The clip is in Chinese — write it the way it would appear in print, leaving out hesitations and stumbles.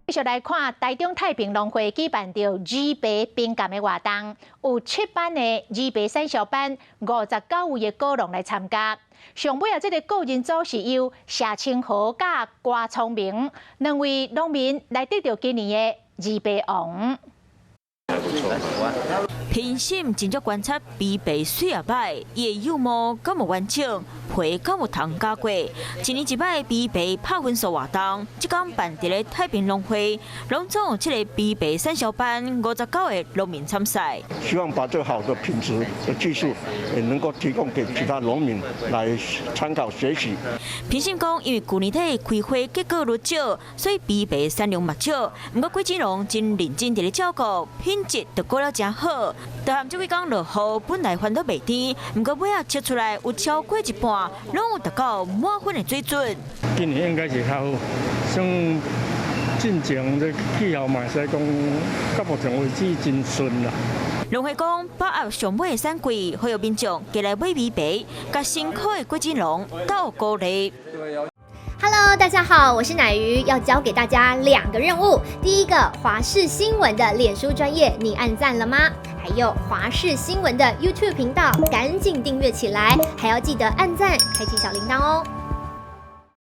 继续来看台中太平农会举办着鱼白冰感的活动，有7班的鱼白产销班，59位的果农来参加。上尾这个个人组是由谢清豪甲瓜聪明2位农民来得到今年的鱼白王。评审真正观察鱼白水也歹，伊的幼毛敢无完整，皮敢无通加过。一年一摆鱼白拍分数活动，即天办伫咧太平农会，拢总有这个鱼白产销班59个农民参赛。希望把这好的品质的技术也能够提供给其他农民来参考学习。评审讲，因为去年底开花结果率少，所以鱼白产量嘛少。不过郭金龙真认真伫咧照顾，品质就过了真好。大汉这几天落雨，本来烦恼袂甜，不过尾仔切出来有超过一半，拢有达到满分的水准。今年应该是较好，像进前这气候嘛，使讲到目前为止真顺啦。农会讲把握上尾的产季，呼吁民众过来买鱼白，甲辛苦的郭金龙斗鼓励。Hello， 大家好，我是乃瑜，要教给大家2个任务。第一个，华视新闻的脸书专页，你按赞了吗？还有华视新闻的 YouTube 频道，赶紧订阅起来，还要记得按赞，开启小铃铛哦。